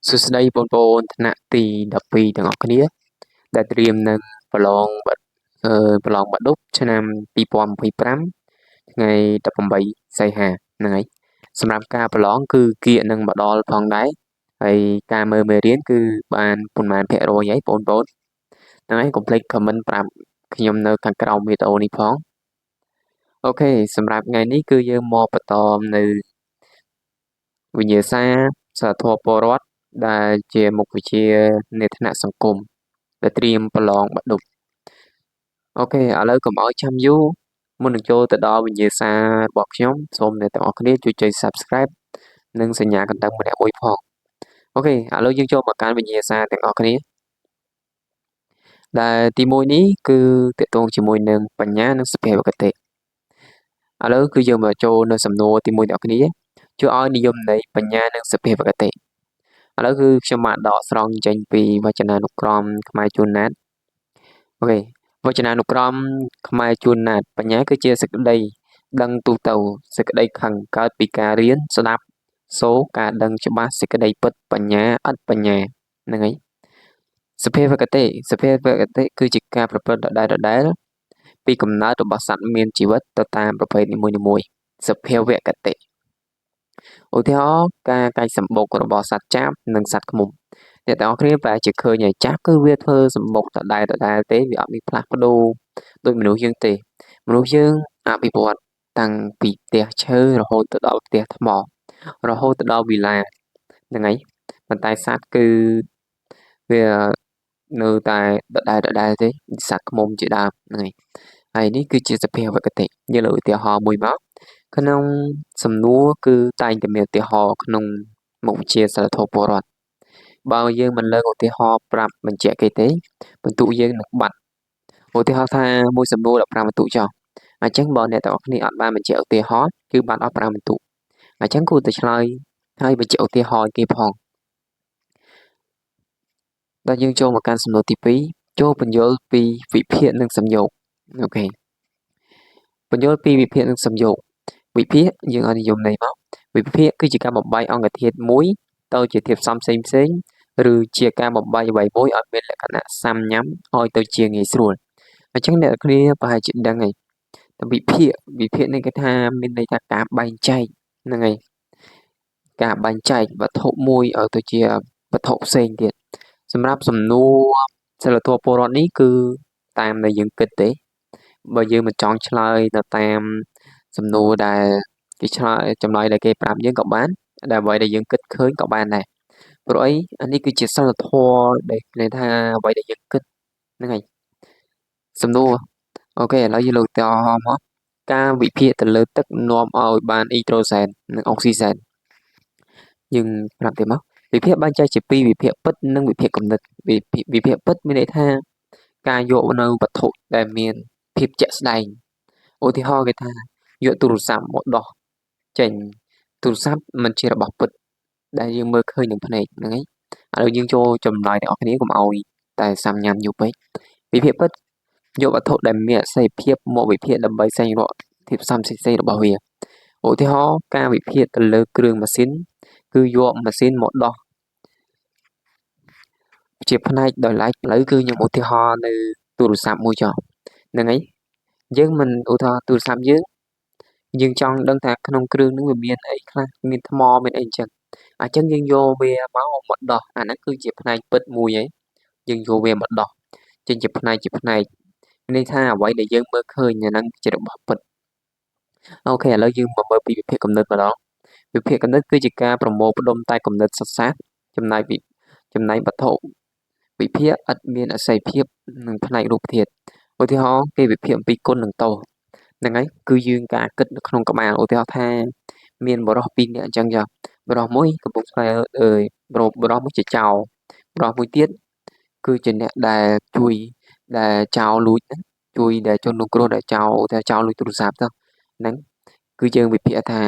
សួស្តីបងប្អូនថ្នាក់ទី12ទាំងអស់គ្នាដែលត្រៀមនឹងប្រឡងបាក់ឌុបឆ្នាំ2025ថ្ងៃ18សីហាហ្នឹងហើយសម្រាប់ការប្រឡងគឺគៀកនឹងមកដល់ផងដែរហើយការមើលមេរៀនគឺបានប៉ុន្មានភាគរយហើយបងប្អូនហ្នឹងហើយកុំភ្លេច comment ប្រាប់ខ្ញុំនៅខាងក្រោមវីដេអូនេះផងអូខេសម្រាប់ថ្ងៃនេះគឺយើងមកបន្តនៅវិញ្ញាសាសិលធម៌ពលរដ្ឋដែលជាមុខវិជ្ជានៃថ្នាក់សង្គមដែលត្រៀមប្រឡងបាក់ឌុបអូខេឥឡូវកុំឲ្យចាំយូរមុននឹងចូលទៅដល់វិញ្ញាសារបស់ខ្ញុំសូមអ្នកទាំងអស់គ្នាជួយចុច Subscribe និងសញ្ញាកណ្ដឹងម្នាក់មួយផងអូខេឥឡូវយើងចូលមកកាន់វិញ្ញាសាទាំងអស់គ្នាដែលទី1នេះគឺទាក់ទងជាមួយនឹងបញ្ញានិងសភាវគតិឥឡូវគឺយើងមកចូលនៅសំណួរទី1ទាំងអស់គ្នាជួយឲ្យនិយមន័យបញ្ញានិងសភាវគតិឥឡូវគឺខ្ញុំបានដកស្រង់ចេញពីវចនានុក្រមខ្មែរជួនណាតអូខេវចនានុក្រមខ្មែរជួនណាតបញ្ញាគឺជាសេចក្តីដឹងទូទៅសេចក្តីខឹងកើតពីការរៀនស្ដាប់សូរការដឹងច្បាស់សេចក្តីពិតបញ្ញាអត់បញ្ញាហ្នឹងហើយសភាវគតិគឺជាការប្រព្រឹត្តដដែលពីកំណើតរបស់សត្វមានជីវិតទៅតាមប្រភេទនីមួយៗសភាវគតិឧទាហរណ៍ការកាច់សម្បុករបស់សត្វចាបនិងសត្វឃ្មុំអ្នកទាំងអស់គ្នាប្រហែលជាឃើញហើយចាបគឺវាធ្វើសម្បុកដដែលទេវាអត់មានផ្លាស់ប្ដូរដូចមនុស្សយើងទេមនុស្សយើងអភិវឌ្ឍតាំងពីផ្ទះឈើរហូតទៅដល់ផ្ទះថ្មរហូតទៅដល់វិឡាហ្នឹងហើយប៉ុន្តែសត្វគឺវានៅតែដដែលទេសត្វឃ្មុំជាដើមហ្នឹងហើយនេះគឺជាសភាវគតិយើងលើកឧទាហរណ៍មួយមកក្នុងសំណួរគឺតែងតែមានឧទាហរណ៍ក្នុងមុខវិជ្ជាសិលធម៌ពលរដ្ឋបើយើងមិនលើកឧទាហរណ៍ប្រាប់បញ្ជាក់គេទេបន្ទុកយើងនឹងបាត់ឧទាហរណ៍ថាមួយសំណួរ15បន្ទុកចុះអញ្ចឹងបើអ្នកទាំងអស់គ្នាអត់បានបញ្ជាក់ឧទាហរណ៍គឺបាត់អស់5បន្ទុកអញ្ចឹងគួរតែឆ្លើយហើយបញ្ជាក់ឧទាហរណ៍គេផងដល់យើងចូលមកកាន់សំណួរទី2ចូលពន្យល់ពីវិភាគនិងសំយោគអូខេពន្យល់ពីវិភាគនិងសំយោគវិភាគយើងឲ្យនិយមន័យមកវិភាគគឺជាការបំបែកអង្គធាតុមួយទៅជាធាតុផ្សំផ្សេងឬជាការបំបែកអ្វីមួយឲ្យមានលក្ខណៈសាមញ្ញឲ្យទៅជាងាយស្រួលអញ្ចឹងអ្នកគ្នាប្រហែលជាដឹងហើយវិភាគនេះគេថាមានន័យថាការបែងចែកហ្នឹងហើយការបែងចែកវត្ថុមួយឲ្យទៅជាវត្ថុផ្សេងទៀតសម្រាប់សំណួរសិលធម៌ពលរដ្ឋនេះគឺតាមដែលយើងគិតទេបើយើងមិនចង់ឆ្លើយទៅតាមសំណួរដែលគេឆ្លើយចម្លើយដែលគេប្រាប់យើងក៏បានដែលអ្វីដែលយើងគិតឃើញក៏បានដែរព្រោះអីអានេះគឺជាសិលធម៌ដែលគេថាអ្វីដែលយើងគិតហ្នឹងហើយសំណួរអូខេឥឡូវយើងលើកឧទាហរណ៍មកការវិភាគទៅលើទឹកនាំឲ្យបានអ៊ីដ្រូសែននិងអុកស៊ីសែនយើងប្រាប់ទៀតមកវិភាគបែងចែកជាពីរវិភាគពិតនិងវិភាគគំនិតវិភាគពិតមានន័យថាការយកនៅវត្ថុដែលមានភាពជាក់ស្ដែងឧទាហរណ៍គេថាយកទូរស័ព្ទមកដោះចេញទូរស័ព្ទមិនជារបស់ពិតដែលយើងមើលឃើញនឹងភ្នែកហ្នឹងហើយឥឡូវយើងចូលចម្លើយទាំងអស់គ្នាកុំឲ្យតែសាំញ៉ាំយូរពេកវិភាគពិតយកវត្ថុដែលមានអស្ថិរភាពមកវិភាគដើម្បីស្វែងរកធាតុផ្សំផ្សេងៗរបស់វាឧទាហរណ៍ការវិភាគទៅលើគ្រឿងម៉ាស៊ីនគឺយកម៉ាស៊ីនមកដោះជាផ្នែកដោយឡែកឥឡូវគឺខ្ញុំឧទាហរណ៍នៅទូរស័ព្ទមួយចុះហ្នឹងហើយយើងមិនឧទាហរណ៍ទូរស័ព្ទយើងចង់ដឹងថាក្នុងគ្រឿងនឹងវាមានអីខ្លះមានថ្មមានអីអញ្ចឹងអញ្ចឹងយើងយកវាមកដោះអាហ្នឹងគឺជាផ្នែកពិតមួយហើយយើងយកវាមកដោះចេញជាផ្នែកន័យថាអ្វីដែលយើងមើលឃើញអាហ្នឹងជារបស់ពិតអូខេឥឡូវយើងមកមើលពីវិភាគគំនិតម្ដងវិភាគគំនិតគឺជាការប្រមូលផ្ដុំតែគំនិតសុទ្ធសាធចំណែកវត្ថុវិភាគឥតមានអស្ថិរភាពនិងផ្នែករូបធាតុឧទាហរណ៍គេវិភាគអំពីគុណនិងទោសហ្នឹងហើយគឺយើងការគិតនៅក្នុងក្បាលឧទាហរណ៍ថាមានបរិសុទ្ធ2នាក់អញ្ចឹងចាបរិសុទ្ធមួយកំពុងស្វែងបរិសុទ្ធមួយជាចោរបរិសុទ្ធមួយទៀតគឺជាអ្នកដែលជួយដែលចោលលួចជួយដែលជនរងគ្រោះដែលចោលតែចោលលួចទូរស័ព្ទទៅហ្នឹងគឺយើងវិភាគថា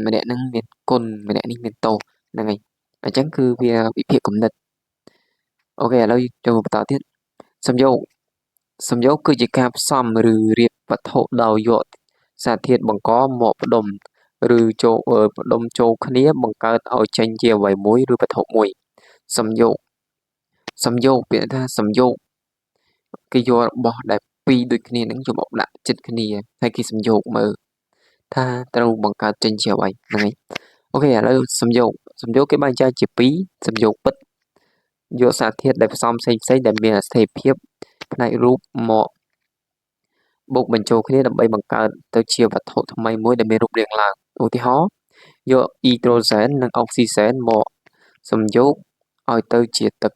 ម្នាក់ហ្នឹងមានគុណម្នាក់នេះមានទោសហ្នឹងហើយអញ្ចឹងគឺវាវិភាគគំនិតអូខេឥឡូវចូលបន្តទៀតសំយោគគឺជាការផ្សំឬរៀបវត្ថុដោយយកសារធាតុបង្កមកផ្ដុំឬចូលផ្ដុំចូលគ្នាបង្កើតឲ្យចេញជាអ្វីមួយឬវត្ថុមួយ សំយោគពាក្យថាសំយោគគេយករបស់ដែលពីរដូចគ្នាហ្នឹងយកមកដាក់ចិត្តគ្នាហើយគេសំយោគមើលថាត្រូវបង្កើតចេញជាអ្វីហ្នឹងហើយអូខេឥឡូវសំយោគគេបែងចែកជាពីរសំយោគពិតយកសារធាតុដែលផ្សំផ្សេងដែលមានស្ថិរភាពផ្នែករូបមកបូកបញ្ចូលគ្នាដើម្បីបង្កើតទៅជាវត្ថុថ្មីមួយដែលមានរូបរាងឡើងឧទាហរណ៍យកអ៊ីដ្រូសែននិងអុកស៊ីសែនមកសំយោគឲ្យទៅជាទឹក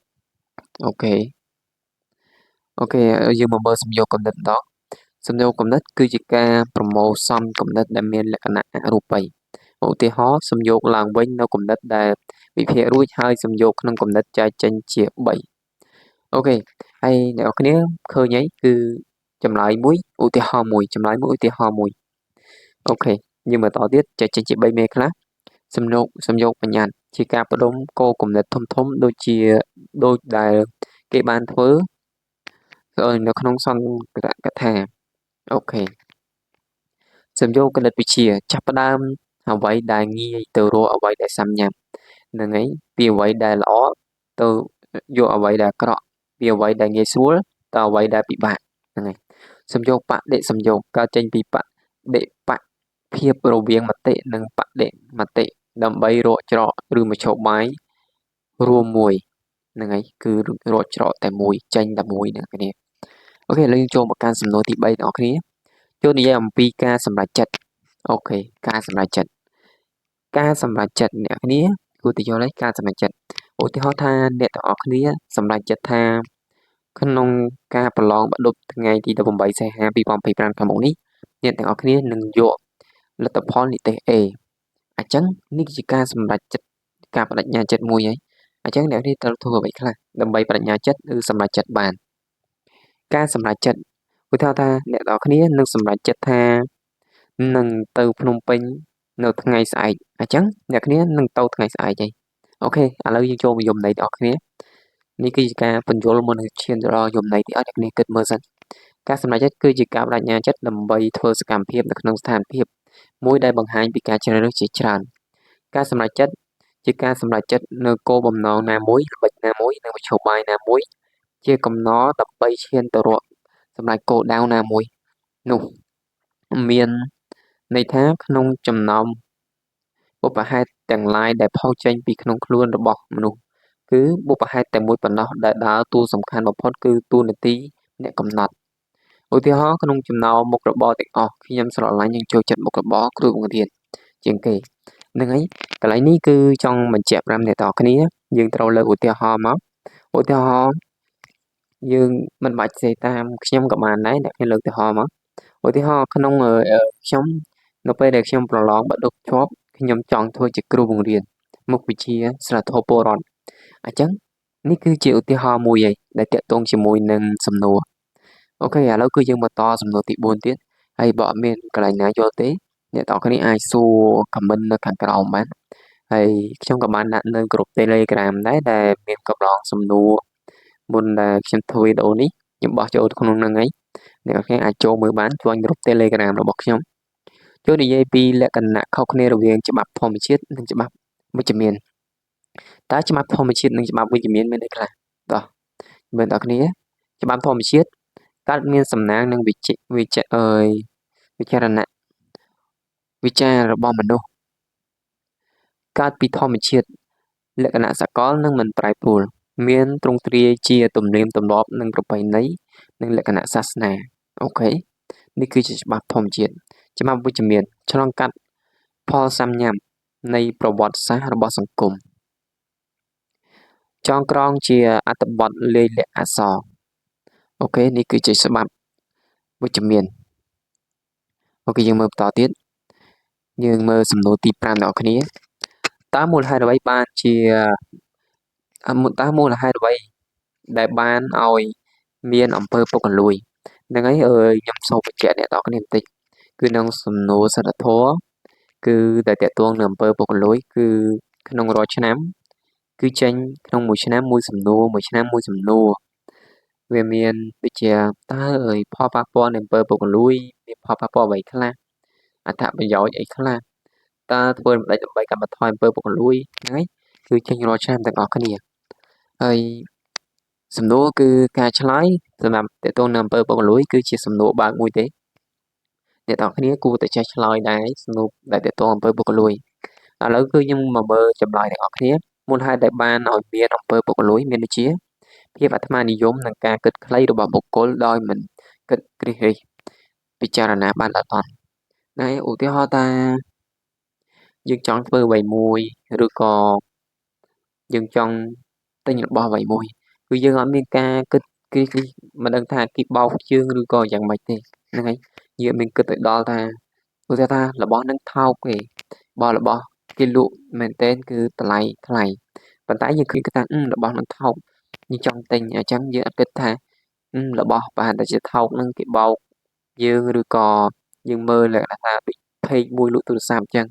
អូខេយើងមកមើលសំយោគគំនិតម្ដងសំយោគគំនិតគឺជាការប្រមូលផ្សំគំនិតដែលមានលក្ខណៈអរូបីឧទាហរណ៍សំយោគឡើងវិញនៅគំនិតដែលវិភាគរួចហើយសំយោគក្នុងគំនិតចែកចេញជា3អូខេហើយអ្នកនរគ្នាឃើញអីគឺចម្លើយមួយឧទាហរណ៍មួយអូខេយើងមើលតទៀតចែកចេញជា3មេខ្លះសំយោគបញ្ញត្តិជាការបដុំគោលគំនិតធំដូចដែលគេបានធ្វើនៅក្នុងសន្ទរកថាអូខេសំយោគគណិតវិទ្យាចាប់ផ្ដើមអ្វីដែលងាយទៅរកអ្វីដែលសាមញ្ញហ្នឹងហើយពីអ្វីដែលល្អទៅយកអ្វីដែលអាក្រក់ពីអ្វីដែលងាយស្រួលទៅអ្វីដែលពិបាកហ្នឹងហើយសំយោគបដិសំយោគកើតចេញពីបដិបកភាពរវាងមតិនិងបដិមតិដើម្បីរកច្រកឬមធ្យោបាយរួមមួយហ្នឹងហើយគឺរកច្រកតែមួយចេញតែមួយហ្នឹងគ្នាអូខេឥឡូវយើងចូលមកកាន់សំណួរទី3បងប្អូនគ្នាចូលនិយាយអំពីការសម្រេចចិត្តអូខេការសម្រេចចិត្តអ្នកគ្នាគួរតែយល់ហើយការសម្រេចចិត្តឧទាហរណ៍ថាអ្នកទាំងអស់គ្នាសម្រេចចិត្តថាក្នុងការប្រឡងបាក់ឌុបថ្ងៃទី18សីហា2025ខាងមុខនេះអ្នកទាំងអស់គ្នានឹងយកលទ្ធផលនិទ្ទេស A អញ្ចឹងនេះគឺជាការសម្រេចចិត្តការបដិញ្ញាចិត្តមួយហើយអញ្ចឹងអ្នកនេះត្រូវធ្វើអ្វីខ្លះដើម្បីបដិញ្ញាចិត្តឬសម្រេចចិត្តបានការសម្រេចចិត្តឧទាហរណ៍ថាអ្នកនរគ្នានឹងសម្រេចចិត្តថានឹងទៅភ្នំពេញនៅថ្ងៃស្អែកអញ្ចឹងអ្នកគ្នានឹងទៅថ្ងៃស្អែកហើយអូខេឥឡូវយើងចូលមកយមន័យទាំងអស់គ្នានេះគឺជាការបញ្យល់មុននឹងឈានទៅដល់យមន័យទីអស់អ្នកគ្នាគិតមើលសិនការសម្រេចចិត្តគឺជាការបដិញ្ញាចិត្តដើម្បីធ្វើសកម្មភាពនៅក្នុងស្ថានភាពមួយដែលបង្ហាញពីការជ្រើសរើសជាច្រើនការសម្រេចចិត្តជាការសម្រេចចិត្តនៅគោលបំណងណាមួយល្បិចណាមួយនិងមធ្យោបាយណាមួយជាកំណត់ដើម្បីឈានទៅរកសម្រេចគោលដៅណាមួយនោះមានន័យថាក្នុងចំណោមបុព្វហេតុទាំងឡាយដែលផុសចេញពីក្នុងខ្លួនរបស់មនុស្សគឺបុព្វហេតុតែមួយប៉ុណ្ណោះដែលដើរតួសំខាន់បំផុតគឺតួនាទីអ្នកកំណត់ឧទាហរណ៍ក្នុងចំណោមមុខរបរទាំងអស់ខ្ញុំស្រឡាញ់និងចូលចិត្តមុខរបរគ្រូបង្រៀនជាងគេហ្នឹងហើយកន្លែងនេះគឺចង់បញ្ជាក់ប្រាប់អ្នកទាំងអស់គ្នាយើងត្រូវលើកឧទាហរណ៍មកឧទាហរណ៍យើងមិនបាច់សេតាមខ្ញុំក៏បានដែរអ្នកខ្ញុំលើកឧទាហរណ៍មកឧទាហរណ៍ក្នុងខ្ញុំនៅពេលដែលខ្ញុំប្រឡងបាក់ឌុបជាប់ខ្ញុំចង់ធ្វើជាគ្រូបង្រៀនមុខវិជ្ជាស្រាវធម៌ពលរដ្ឋអញ្ចឹងនេះគឺជាឧទាហរណ៍មួយឯងដែលតាក់ទងជាមួយនឹងសំណួរអូខេឥឡូវគឺយើងមកតសំណួរទី4ទៀតហើយបើអត់មានកន្លែងណាយល់ទេអ្នកទាំងអស់គ្នាអាចសួរ comment នៅខាងក្រោមបានហើយខ្ញុំក៏បានដាក់នៅក្រុម Telegram ដែរដែលមានកម្រងសំណួរមុនដែលខ្ញុំធ្វើវីដេអូនេះខ្ញុំបោះចូលក្នុងហ្នឹងហើយអ្នកទាំងអស់គ្នាអាចចូលមើលបានជួយក្រុម Telegram របស់ខ្ញុំចូលនិយាយពីលក្ខណៈខុសគ្នារវាងច្បាប់ធម្មជាតិនិងច្បាប់វិជ្ជមានតើច្បាប់ធម្មជាតិនិងច្បាប់វិជ្ជមានមានអីខ្លះតោះមើលអ្នកគ្នាច្បាប់ធម្មជាតិកើតមានសំណាងនឹងវិចាររបស់មនុស្សកើតពីធម្មជាតិលក្ខណៈសកលនិងមិនប្រែប្រួលមានទ្រង់ទ្រាយជាទំនៀមទម្លាប់និងប្រពៃណីនិងលក្ខណៈសាសនាអូខេនេះគឺជាច្បាប់ធម្មជាតិច្បាប់វិជ្ជមានឆ្លងកាត់ផលសាមញ្ញនៃប្រវត្តិសាស្ត្ររបស់សង្គមចងក្រងជាអត្ថបទលេខលក្ខណ៍អក្សរអូខេនេះគឺជាច្បាប់វិជ្ជមានអូខេយើងមើលបន្តទៀតយើងមើលសំណួរទី5អ្នកគ្នាតើមូលហេតុអ្វីបានជាមូលហេតុអ្វីដែលបានឲ្យមានអំពើពុករលួយហ្នឹងហើយខ្ញុំសូមបញ្ជាក់អ្នកនរគ្នាបន្តិចគឺក្នុងសំណួរសិលធម៌គឺតែតកតងនឹងអំពើពុករលួយគឺក្នុងរាល់ឆ្នាំគឺចេញក្នុងមួយឆ្នាំមួយសំណួរវាមានដូចជាតើផលប៉ះពាល់នៃអំពើពុករលួយមានផលប៉ះពាល់អ្វីខ្លះអត្ថប្រយោជន៍អីខ្លះតើធ្វើមិនដេចដើម្បីកាត់បន្ថយអំពើពុករលួយហ្នឹងហើយគឺចេញរាល់ឆ្នាំទាំងអស់គ្នា ហើយសំណួរគឺការឆ្លើយសម្រាប់តេតងនៅអំពើពុករលួយគឺជាសំណួរបើកមួយទេអ្នកនរគ្នាគួរតែចេះឆ្លើយដែរសំណួរដែលតេតងអំពើពុករលួយឥឡូវគឺខ្ញុំមកមើលចម្លើយទាំងអស់គ្នាមូលហេតុដែលបានឲ្យមានអំពើពុករលួយមានដូចជាភាពអាត្មានិយមនិងការគិតខ្លីរបស់បុគ្គលដោយមិនគិតរិះរិះពិចារណាបានល្អិតល្អន់ណាឧទាហរណ៍ថាយើងចង់ធ្វើអ្វីមួយឬក៏យើងចង់ទិញរបស់អ្វីមួយគឺយើងអត់មានការគិតគ្រីស្មិនដឹងថាគេបោកជើងឬក៏យ៉ាងម៉េចទេហ្នឹងហើយយើងមានគិតទៅដល់ថាឧទាហរណ៍ថារបស់ហ្នឹងថោកទេបើរបស់គេលក់មែនទែនគឺតម្លៃថ្លៃប៉ុន្តែយើងឃើញថារបស់ហ្នឹងថោកយើងចង់ទិញអញ្ចឹងយើងអត់គិតថារបស់ប្រហែលតែជាថោកហ្នឹងគេបោកយើងឬក៏យើងមើលលក្ខណៈថាដូចផេកមួយលក់ទូរស័ព្ទអញ្ចឹង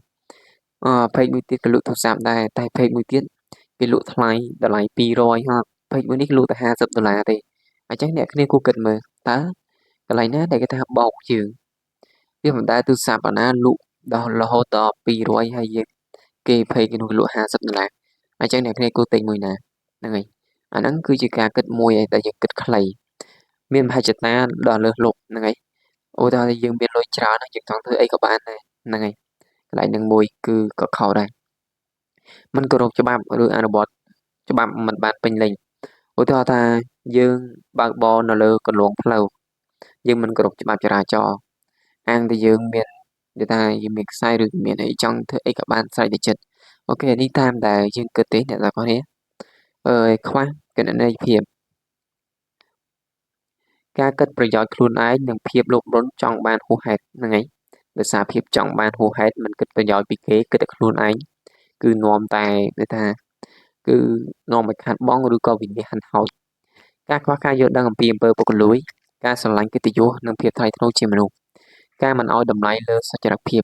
ផេកមួយទៀតក៏លក់ទូរស័ព្ទដែរតែផេកមួយទៀតគេលក់ថ្លៃតម្លៃ200ហ៎ផេកមួយនេះគេលក់តែ$50ទេអញ្ចឹងអ្នកគ្នាគួរគិតមើលតើកន្លែងណាដែលគេថាបោកយើងវាមិនដែលទូរស័ព្ទណាលក់ដល់រហូតដល់200ហើយយើងគេផេកគេនោះលក់$50អញ្ចឹងអ្នកគ្នាគួរទិញមួយណាហ្នឹងហើយអាហ្នឹងគឺជាការគិតមួយដែលយើងគិតខ្លីមានមហិច្ឆតាដល់លើសលប់ហ្នឹងហើយឧទាហរណ៍ថាយើងមានលុយច្រើនយើងចង់ធ្វើអីក៏បានដែរហ្នឹងហើយកន្លែងហ្នឹងមួយគឺក៏ខុសដែរមិនគោរពច្បាប់ឬអនុវត្តច្បាប់មិនបានពេញលេញឧទាហរណ៍ថាយើងបើកបរនៅលើគន្លងផ្លូវយើងមិនគោរពច្បាប់ចរាចរណ៍អាងតែយើងមាននិយាយថាយើងមានខ្សែឬមានអីចង់ធ្វើអីក៏បានស្រេចតែចិត្តអូខេនេះតាមដែលយើងគិតទេអ្នកនរគ្នាខ្វះគណនេយ្យភាពការគិតប្រយោជន៍ខ្លួនឯងនិងភាពលោភលន់ចង់បានហួសហេតុហ្នឹងហើយដោយសារភាពចង់បានហួសហេតុមិនគិតប្រយោជន៍ពីគេគិតតែខ្លួនឯងគឺនាំតែដូចថាគឺនាំឲ្យខាតបង់ឬក៏វិនិច្ឆ័យហិនហោចការខ្វះការយល់ដឹងអំពីអំពើពុករលួយការស្រឡាញ់កិត្តិយសនិងភាពថ្លៃថ្នូរជាមនុស្សការមិនឲ្យតម្លៃលើសុចរិតភាព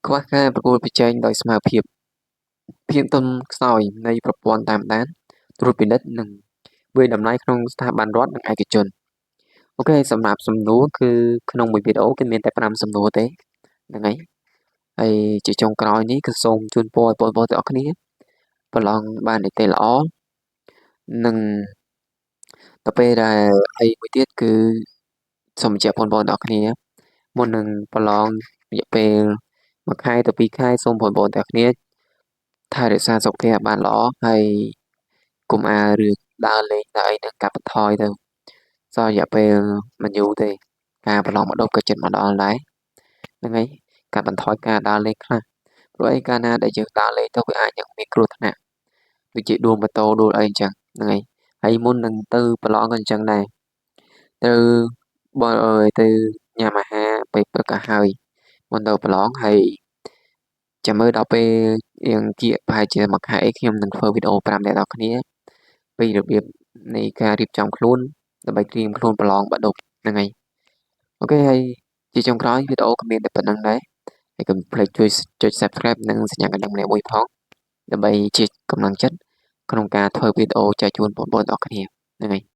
ខ្វះការប្រកួតប្រជែងដោយស្មើភាពភាពទន់ខ្សោយនៃប្រព័ន្ធតាមដានត្រួតពិនិត្យនិងវាយតម្លៃក្នុងស្ថាប័នរដ្ឋនិងឯកជនអូខេសម្រាប់សំណួរគឺក្នុងមួយវីដេអូគឺមានតែ5សំណួរទេហ្នឹងហើយជាចុងក្រោយនេះគឺសូមជូនពរឲ្យបងប្អូនទាំងអស់គ្នាប្រឡងបាននីតិល្អនិងដល់ពេលដែលហើយមួយទៀតគឺសូមបញ្ជាក់បងប្អូនទាំងអស់គ្នាមុននឹងប្រឡងរយៈពេល1ខែទៅ2ខែសូមបងប្អូនទាំងអស់គ្នាថែរក្សាសុខភាពបានល្អហើយកុំអាលឬដើរលេងដើរអីនឹងកាត់បន្ថយទៅសល់រយៈពេលមិនយូរទេការប្រឡងមកដប់ក៏ចិត្តមកដល់ដែរហ្នឹងហើយកាត់បន្ថយការដើរលេងខ្លះព្រោះអីកាលណាដែលយើងដើរលេងទៅវាអាចនឹងមានគ្រោះថ្នាក់ដូចជាដួលម៉ូតូដួលអីអញ្ចឹងហ្នឹងហើយមុននឹងទៅប្រឡងក៏អញ្ចឹងដែរទៅបងអើយទៅញ៉ាំអាហារពេលព្រឹកក៏ហើយមុនទៅប្រឡងហើយចាំមើលដល់ពេលរៀងគៀកប្រហែលជាមួយខែអីខ្ញុំនឹងធ្វើវីដេអូ5អ្នកនរគ្នាពីរបៀបនៃការរៀបចំខ្លួនដើម្បីត្រៀមខ្លួនប្រឡងបាក់ឌុបហ្នឹងហើយអូខេហើយជាចុងក្រោយវីដេអូក៏មានតែប៉ុណ្្នឹងដែរហើយកុំភ្លេចជួយចុច Subscribe និងសញ្ញាកណ្ដឹងម្នាក់មួយផងដើម្បីជាកម្លាំងចិត្តក្នុងការធ្វើវីដេអូចែកជូនបងប្អូនទាំងអស់គ្នាហ្នឹងហើយ